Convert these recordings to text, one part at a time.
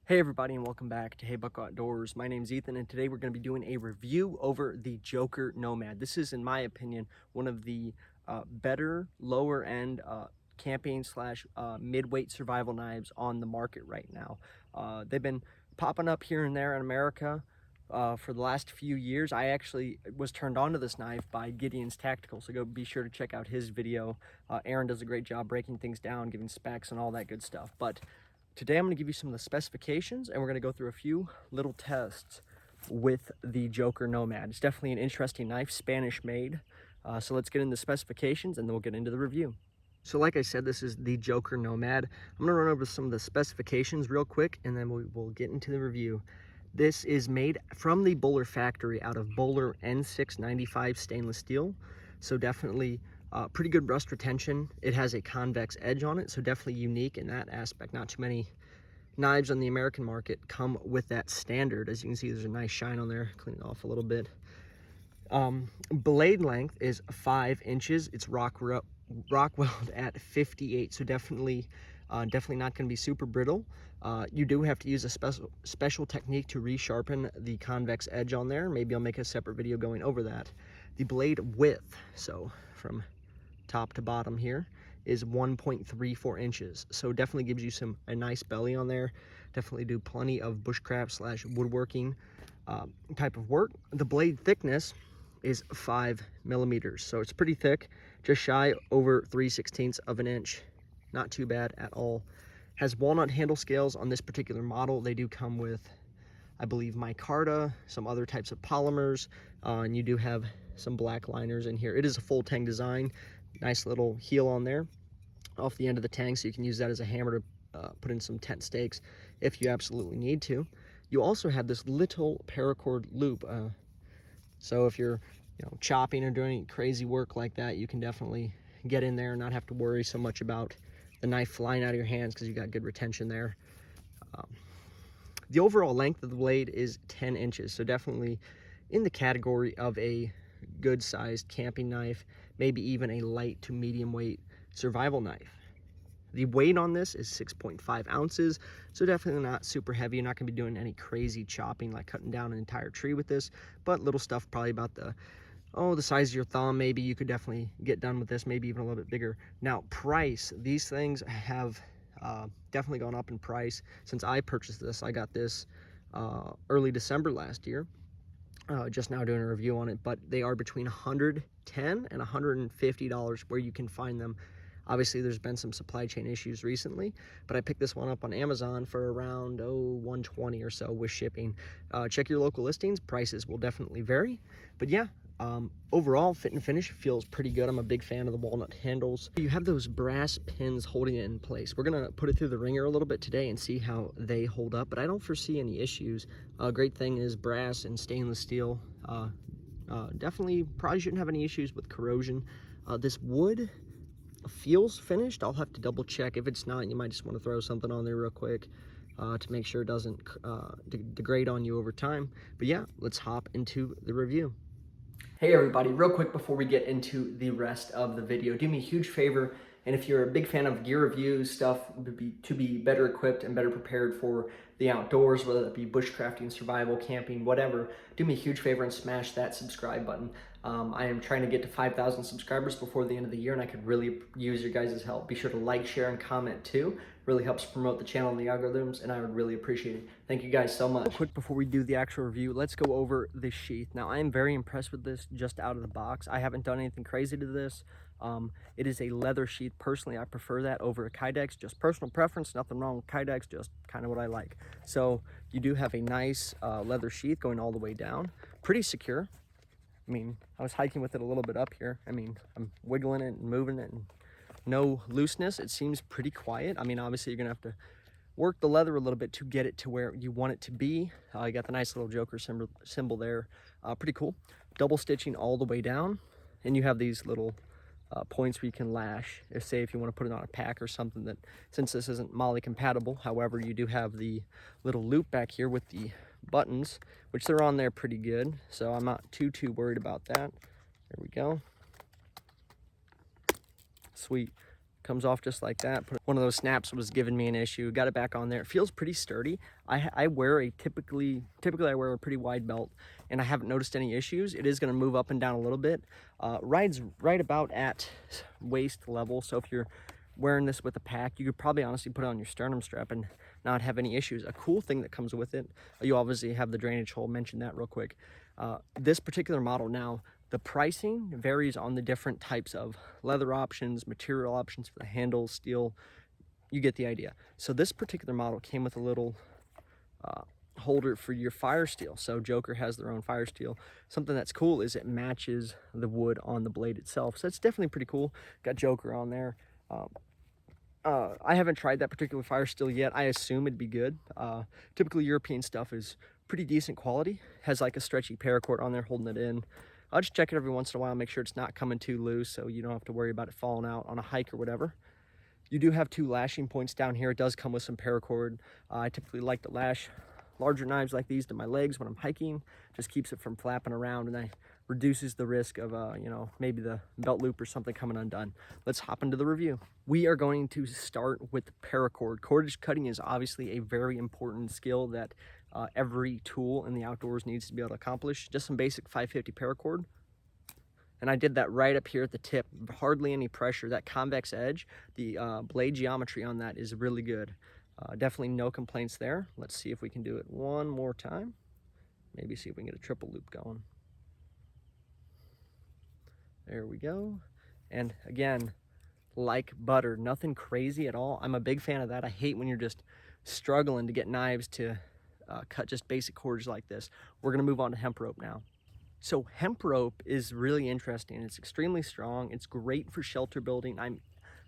Hey everybody, and welcome back to Hey Bucko Outdoors. My name's Ethan, and today we're going to be doing a review over the Joker Nomad. This is, in my opinion, one of the better lower end camping slash mid-weight survival knives on the market right now. They've been popping up here and there in America for the last few years. I actually was turned on to this knife by Gideon's Tactical, so go be sure to check out his video. Aaron does a great job breaking things down, giving specs and all that good stuff. But today I'm going to give you some of the specifications, and we're going to go through a few little tests with the Joker Nomad. It's definitely an interesting knife, Spanish made. So let's get into the specifications and then we'll get into the review. So like I said, this is the Joker Nomad. I'm going to run over some of the specifications real quick and then we'll get into the review. This is made from the Bowler factory out of Bowler N695 stainless steel. So definitely pretty good rust retention. It has a convex edge on it, so definitely unique in that aspect. Not too many knives on the American market come with that standard. As you can see, there's a nice shine on there. Clean it off a little bit. Blade length is 5 inches. It's rock weld at 58, so definitely not going to be super brittle. You do have to use a special technique to resharpen the convex edge on there. Maybe I'll make a separate video going over that. The blade width, so from top to bottom here, is 1.34 inches, so definitely gives you a nice belly on there. Definitely do plenty of bushcraft slash woodworking type of work. The blade thickness is 5 millimeters, so it's pretty thick, just shy over 3/16 of an inch. Not too bad at all. Has walnut handle scales on this particular model. They do come with, I believe, micarta, some other types of polymers, and you do have some black liners in here. It is a full tang design. Nice little heel on there off the end of the tang, so you can use that as a hammer to put in some tent stakes if you absolutely need to. You also have this little paracord loop, so if you're chopping or doing any crazy work like that, you can definitely get in there and not have to worry so much about the knife flying out of your hands because you got good retention there. The overall length of the blade is 10 inches, so definitely in the category of a good sized camping knife, maybe even a light to medium weight survival knife. The weight on this is 6.5 ounces, so definitely not super heavy. You're not going to be doing any crazy chopping like cutting down an entire tree with this, but little stuff probably about the size of your thumb. Maybe you could definitely get done with this, maybe even a little bit bigger. Now, price, these things have definitely gone up in price since I purchased this. I got this early December last year. Just now doing a review on it, but they are between $110 and $150 where you can find them. Obviously, there's been some supply chain issues recently, but I picked this one up on Amazon for around $120 or so with shipping. Check your local listings. Prices will definitely vary, but yeah, overall fit and finish feels pretty good. I'm a big fan of the walnut handles. You have those brass pins holding it in place. We're gonna put it through the ringer a little bit today and see how they hold up, but I don't foresee any issues. Great thing is brass and stainless steel. Definitely probably shouldn't have any issues with corrosion. This wood feels finished. I'll have to double check. If it's not, you might just want to throw something on there real quick to make sure it doesn't degrade on you over time. But yeah, let's hop into the review. Hey everybody, real quick before we get into the rest of the video, do me a huge favor, and if you're a big fan of gear reviews, stuff to be better equipped and better prepared for the outdoors, whether that be bushcrafting, survival, camping, whatever, do me a huge favor and smash that subscribe button. I am trying to get to 5,000 subscribers before the end of the year, and I could really use your guys' help. Be sure to like, share, and comment too. Really helps promote the channel and the algorithms, and I would really appreciate it. Thank you guys so much. Real quick before we do the actual review, let's go over the sheath. Now, I am very impressed with this just out of the box. I haven't done anything crazy to this. It is a leather sheath. Personally, I prefer that over a Kydex. Just personal preference, nothing wrong with Kydex, just kind of what I like. So you do have a nice leather sheath going all the way down. Pretty secure. I mean, I was hiking with it a little bit up here. I mean, I'm wiggling it and moving it and no looseness. It seems pretty quiet. I mean, obviously you're gonna have to work the leather a little bit to get it to where you want it to be. You got the nice little Joker symbol there. Pretty cool. Double stitching all the way down. And you have these little points where you can lash, if you want to put it on a pack or something, that since this isn't MOLLE compatible. However, you do have the little loop back here with the buttons, which they're on there pretty good, so I'm not too worried about that. There we go. Sweet. Comes off just like that. One of those snaps was giving me an issue. Got it back on there. It feels pretty sturdy. I wear a typically I wear a pretty wide belt, and I haven't noticed any issues. It is going to move up and down a little bit. Rides right about at waist level, so if you're wearing this with a pack, you could probably honestly put it on your sternum strap and not have any issues. A cool thing that comes with it, you obviously have the drainage hole. Mention that real quick. This particular model now, the pricing varies on the different types of leather options, material options for the handles, steel. You get the idea. So this particular model came with a little holder for your fire steel. So Joker has their own fire steel. Something that's cool is it matches the wood on the blade itself. So it's definitely pretty cool. Got Joker on there. I haven't tried that particular fire steel yet. I assume it'd be good. Typically European stuff is pretty decent quality. Has like a stretchy paracord on there holding it in. I'll just check it every once in a while, make sure it's not coming too loose so you don't have to worry about it falling out on a hike or whatever. You do have 2 lashing points down here. It does come with some paracord. I typically like to lash larger knives like these to my legs when I'm hiking. Just keeps it from flapping around, and that reduces the risk of, you know, maybe the belt loop or something coming undone. Let's hop into the review. We are going to start with paracord. Cordage cutting is obviously a very important skill that every tool in the outdoors needs to be able to accomplish. Just some basic 550 paracord. And I did that right up here at the tip. Hardly any pressure. That convex edge, the blade geometry on that is really good. Definitely no complaints there. Let's see if we can do it one more time. Maybe see if we can get a triple loop going. There we go. And again, like butter, nothing crazy at all. I'm a big fan of that. I hate when you're just struggling to get knives to cut just basic cordage like this. We're gonna move on to hemp rope now. So hemp rope is really interesting. It's extremely strong. It's great for shelter building.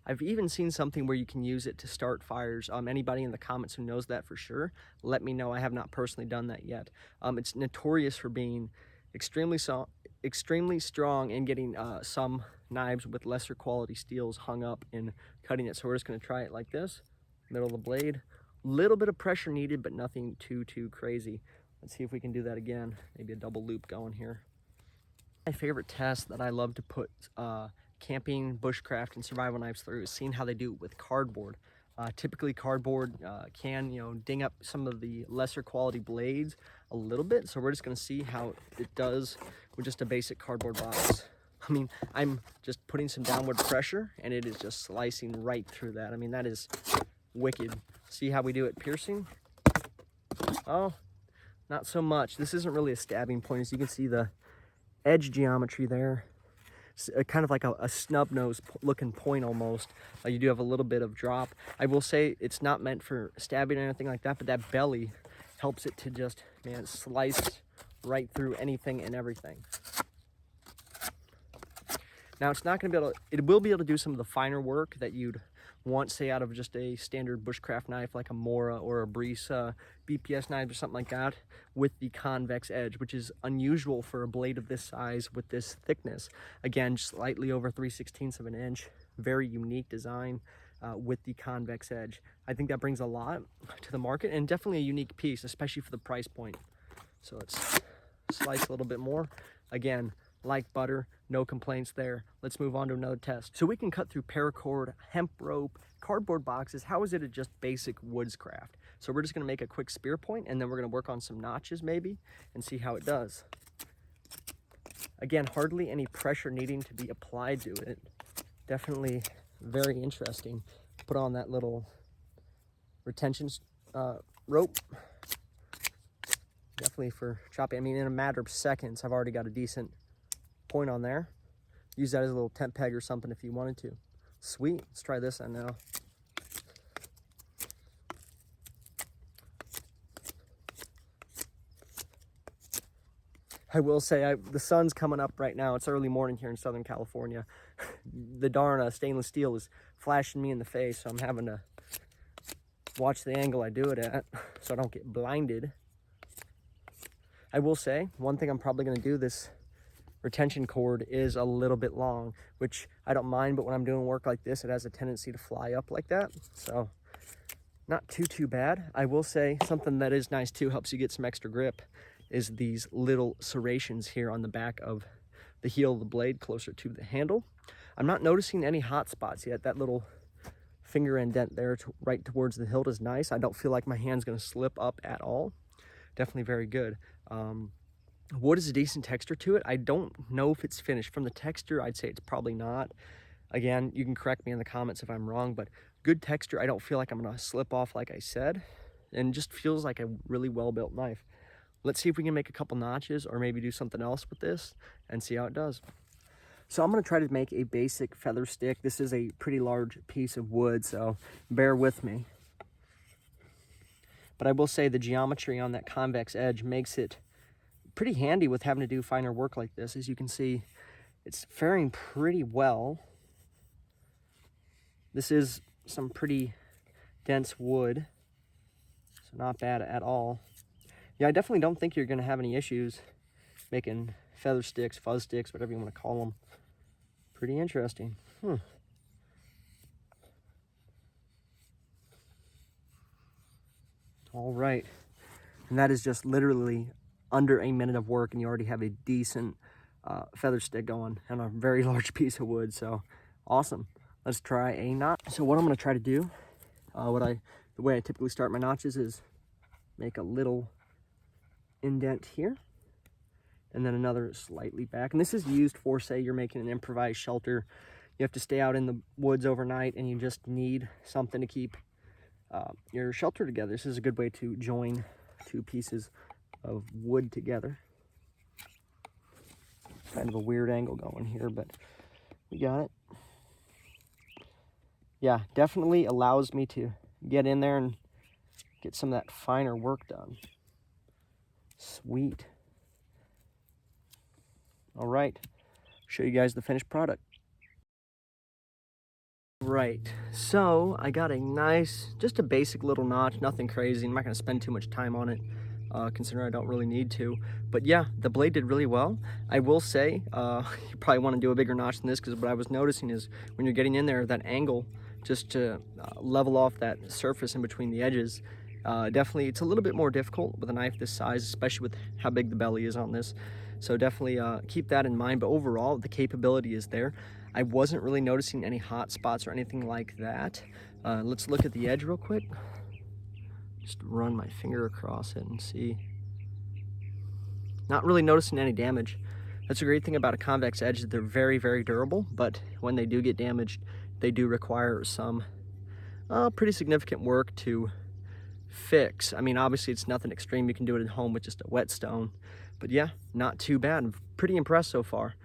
I've even seen something where you can use it to start fires. Anybody in the comments who knows that for sure, let me know. I have not personally done that yet. It's notorious for being extremely strong and getting some knives with lesser quality steels hung up in cutting it. So we're just gonna try it like this, middle of the blade. Little bit of pressure needed, but nothing too crazy. Let's see if we can do that again. Maybe a double loop going here. My favorite test that I love to put camping, bushcraft, and survival knives through is seeing how they do it with cardboard. Typically cardboard can, you know, ding up some of the lesser quality blades a little bit. So we're just gonna see how it does with just a basic cardboard box. I mean, I'm just putting some downward pressure and it is just slicing right through that. I mean, that is wicked. See how we do it piercing? Oh, not so much. This isn't really a stabbing point. As you can see, the edge geometry there, it's kind of like a snub nose looking point almost. You do have a little bit of drop. I will say it's not meant for stabbing or anything like that, but that belly helps it to just, man, slice right through anything and everything. Now it's not going to be able to, it will be able to do some of the finer work that you'd want, say, out of just a standard bushcraft knife like a Mora or a Breeze BPS knife or something like that, with the convex edge, which is unusual for a blade of this size with this thickness. Again, slightly over 3/16 of an inch. Very unique design with the convex edge. I think that brings a lot to the market and definitely a unique piece, especially for the price point. So let's slice a little bit more. Again, like butter, no complaints there. Let's move on to another test. So we can cut through paracord, hemp rope, cardboard boxes. How is it at just basic woodscraft? So we're just gonna make a quick spear point and then we're gonna work on some notches maybe and see how it does. Again, hardly any pressure needing to be applied to it. Definitely very interesting. Put on that little retention rope. Definitely for chopping. I mean, in a matter of seconds, I've already got a decent point on there. Use that as a little tent peg or something if you wanted to. Sweet. Let's try this on now. I will say the sun's coming up right now. It's early morning here in Southern California. The darn stainless steel is flashing me in the face, so I'm having to watch the angle I do it at so I don't get blinded. I will say one thing I'm probably going to do, this retention cord is a little bit long, which I don't mind, but when I'm doing work like this, it has a tendency to fly up like that. So not too bad. I will say something that is nice too, helps you get some extra grip, is these little serrations here on the back of the heel of the blade closer to the handle. I'm not noticing any hot spots yet. That little finger indent there right towards the hilt is nice. I don't feel like my hand's going to slip up at all. Definitely very good. Wood is a decent texture to it. I don't know if it's finished. From the texture, I'd say it's probably not. Again, you can correct me in the comments if I'm wrong, but good texture. I don't feel like I'm going to slip off like I said, and just feels like a really well-built knife. Let's see if we can make a couple notches or maybe do something else with this and see how it does. So I'm going to try to make a basic feather stick. This is a pretty large piece of wood, so bear with me. But I will say the geometry on that convex edge makes it pretty handy with having to do finer work like this. As you can see, it's faring pretty well. This is some pretty dense wood, so not bad at all. Yeah, I definitely don't think you're going to have any issues making feather sticks, fuzz sticks, whatever you want to call them. Pretty interesting. All right, and that is just literally under a minute of work, and you already have a decent feather stick going and a very large piece of wood. So awesome. Let's try a knot. So what I'm going to try to do, the way I typically start my notches is make a little indent here and then another slightly back. And this is used for, say, you're making an improvised shelter. You have to stay out in the woods overnight and you just need something to keep your shelter together. This is a good way to join two pieces of wood together. Kind of a weird angle going here, but we got it. Yeah, definitely allows me to get in there and get some of that finer work done. Sweet. All right, show you guys the finished product. Right, so I got a nice, just a basic little notch, nothing crazy. I'm not gonna spend too much time on it, considering I don't really need to. But yeah, the blade did really well. I will say, you probably wanna do a bigger notch than this, because what I was noticing is when you're getting in there, that angle, just to level off that surface in between the edges, definitely it's a little bit more difficult with a knife this size, especially with how big the belly is on this. So definitely keep that in mind, but overall the capability is there. I wasn't really noticing any hot spots or anything like that. Let's look at the edge real quick. Just run my finger across it and see. Not really noticing any damage. That's a great thing about a convex edge. They're very, very durable, but when they do get damaged, they do require some pretty significant work to fix. I mean, obviously it's nothing extreme. You can do it at home with just a whetstone. But yeah, not too bad. I'm pretty impressed so far.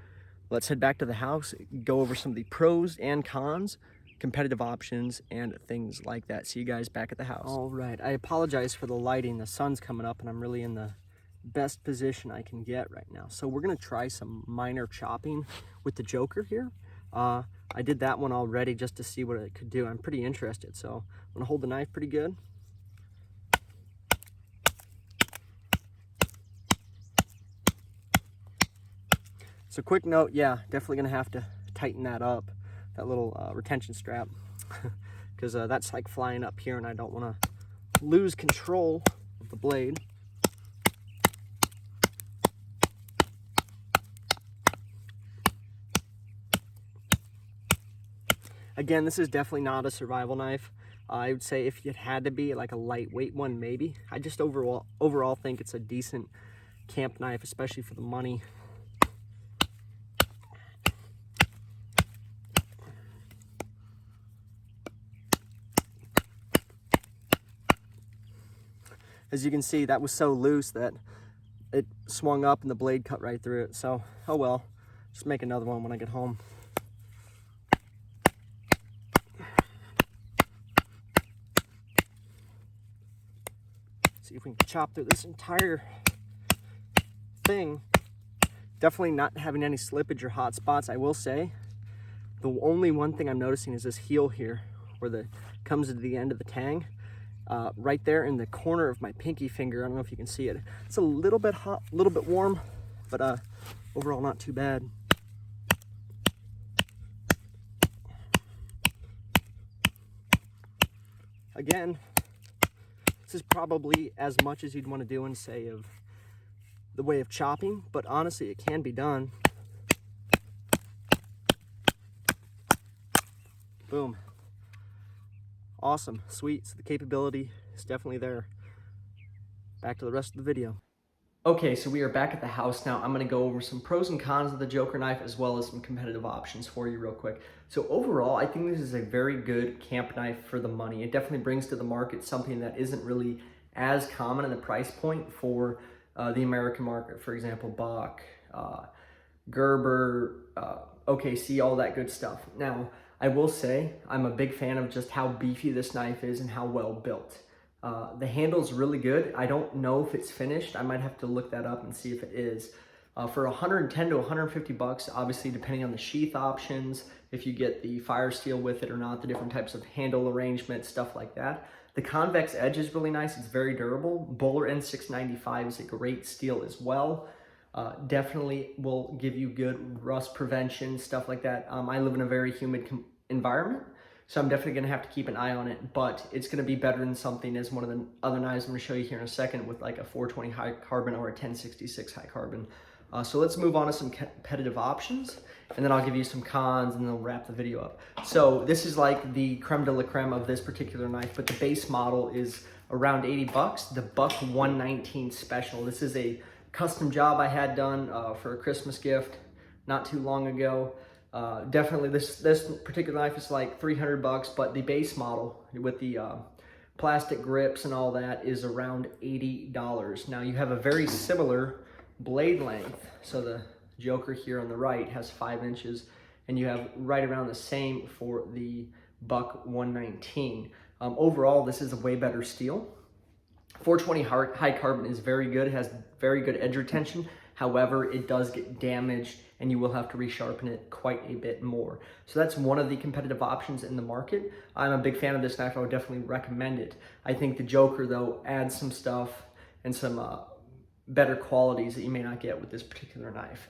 Let's head back to the house, go over some of the pros and cons, competitive options, and things like that. See you guys back at the house. All right, I apologize for the lighting. The sun's coming up and I'm really in the best position I can get right now. So we're gonna try some minor chopping with the Joker here. I did that one already just to see what it could do. I'm pretty interested, so I'm gonna hold the knife pretty good. So quick note, yeah, definitely gonna have to tighten that up, that little retention strap, because that's like flying up here and I don't wanna lose control of the blade. Again, this is definitely not a survival knife. I would say if it had to be like a lightweight one, maybe. I just overall think it's a decent camp knife, especially for the money. As you can see, that was so loose that it swung up and the blade cut right through it. So, oh well, just make another one when I get home. See if we can chop through this entire thing. Definitely not having any slippage or hot spots. I will say, the only one thing I'm noticing is this heel here, where the comes to the end of the tang. Right there in the corner of my pinky finger. I don't know if you can see it. It's a little bit hot, a little bit warm, but overall not too bad. Again, this is probably as much as you'd want to do in, say, of the way of chopping, but honestly, it can be done. Boom. Awesome, sweet. So the capability is definitely there. Back to the rest of the video. Okay, so we are back at the house now. I'm gonna go over some pros and cons of the Joker knife as well as some competitive options for you real quick. So overall, I think this is a very good camp knife for the money. It definitely brings to the market something that isn't really as common in the price point for the American market. For example, Bach, Gerber, OKC, all that good stuff. Now, I will say I'm a big fan of just how beefy this knife is and how well built. The handle's really good. I don't know if it's finished. I might have to look that up and see if it is. For 110 to 150 bucks, obviously depending on the sheath options, if you get the fire steel with it or not, the different types of handle arrangement, stuff like that. The convex edge is really nice. It's very durable. Bowler N695 is a great steel as well. Definitely will give you good rust prevention, stuff like that. I live in a very humid environment, so I'm definitely gonna have to keep an eye on it, but it's gonna be better than something as one of the other knives I'm gonna show you here in a second with like a 420 high carbon or a 1066 high carbon. So let's move on to some competitive options, and then I'll give you some cons and then we'll wrap the video up. So this is like the creme de la creme of this particular knife, but the base model is around 80 bucks, the Buck 119 Special. This is a custom job I had done for a Christmas gift not too long ago. Definitely this particular knife is like 300 bucks, but the base model with the plastic grips and all that is around $80. Now you have a very similar blade length. So the Joker here on the right has 5 inches, and you have right around the same for the Buck 119. Overall, this is a way better steel. 420 high carbon is very good. It has very good edge retention. However, it does get damaged and you will have to resharpen it quite a bit more. So that's one of the competitive options in the market. I'm a big fan of this knife. I would definitely recommend it. I think the Joker, though, adds some stuff and some better qualities that you may not get with this particular knife.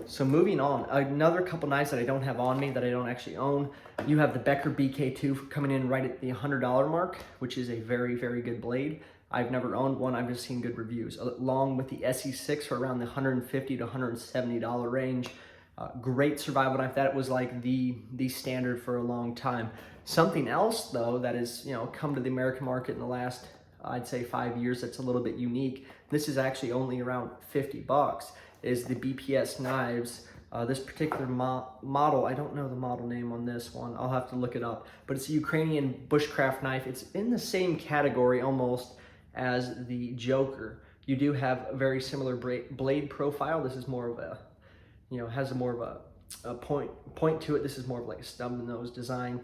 So moving on, another couple knives that I don't have on me that I don't actually own. You have the Becker BK2 coming in right at the $100 mark, which is a very, very good blade. I've never owned one, I've just seen good reviews, along with the SE6 for around the $150 to $170 range. Great survival knife. That was like the standard for a long time. Something else though that has come to the American market in the last, I'd say 5 years, that's a little bit unique. This is actually only around 50 bucks, is the BPS knives. This particular model, I don't know the model name on this one, I'll have to look it up, but it's a Ukrainian bushcraft knife. It's in the same category almost as the Joker. You do have a very similar blade profile. This is more of a, has a more of a point to it. This is more of like a stub nose design.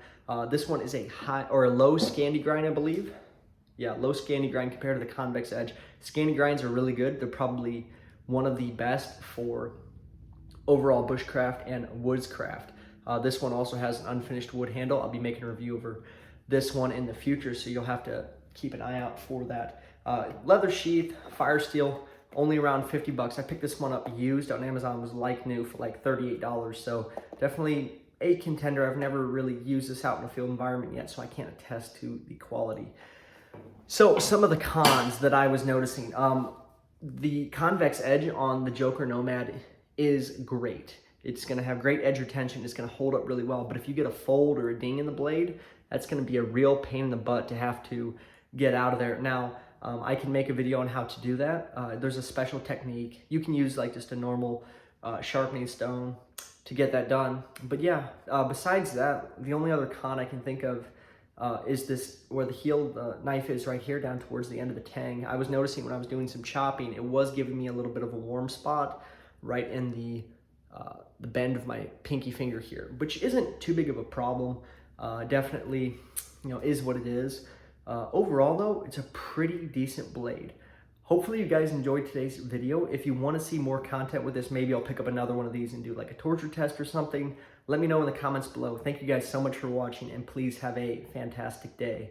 This one is a high or a low Scandi grind, I believe. Yeah, low Scandi grind compared to the convex edge. Scandi grinds are really good. They're probably one of the best for overall bushcraft and woodscraft. This one also has an unfinished wood handle. I'll be making a review over this one in the future, so you'll have to keep an eye out for that. Leather sheath, fire steel, only around 50 bucks. I picked this one up used on Amazon. It was like new for like $38. So definitely a contender. I've never really used this out in a field environment yet, so I can't attest to the quality. So some of the cons that I was noticing. The convex edge on the Joker Nomad is great. It's gonna have great edge retention. It's gonna hold up really well. But if you get a fold or a ding in the blade, that's gonna be a real pain in the butt to have to get out of there. Now, I can make a video on how to do that. There's a special technique. You can use like just a normal sharpening stone to get that done. But yeah, besides that, the only other con I can think of is this, where the heel knife is right here down towards the end of the tang. I was noticing when I was doing some chopping, it was giving me a little bit of a warm spot right in the bend of my pinky finger here, which isn't too big of a problem. Definitely, is what it is. Overall though, it's a pretty decent blade. Hopefully you guys enjoyed today's video. If you want to see more content with this, maybe I'll pick up another one of these and do like a torture test or something. Let me know in the comments below. Thank you guys so much for watching, and please have a fantastic day.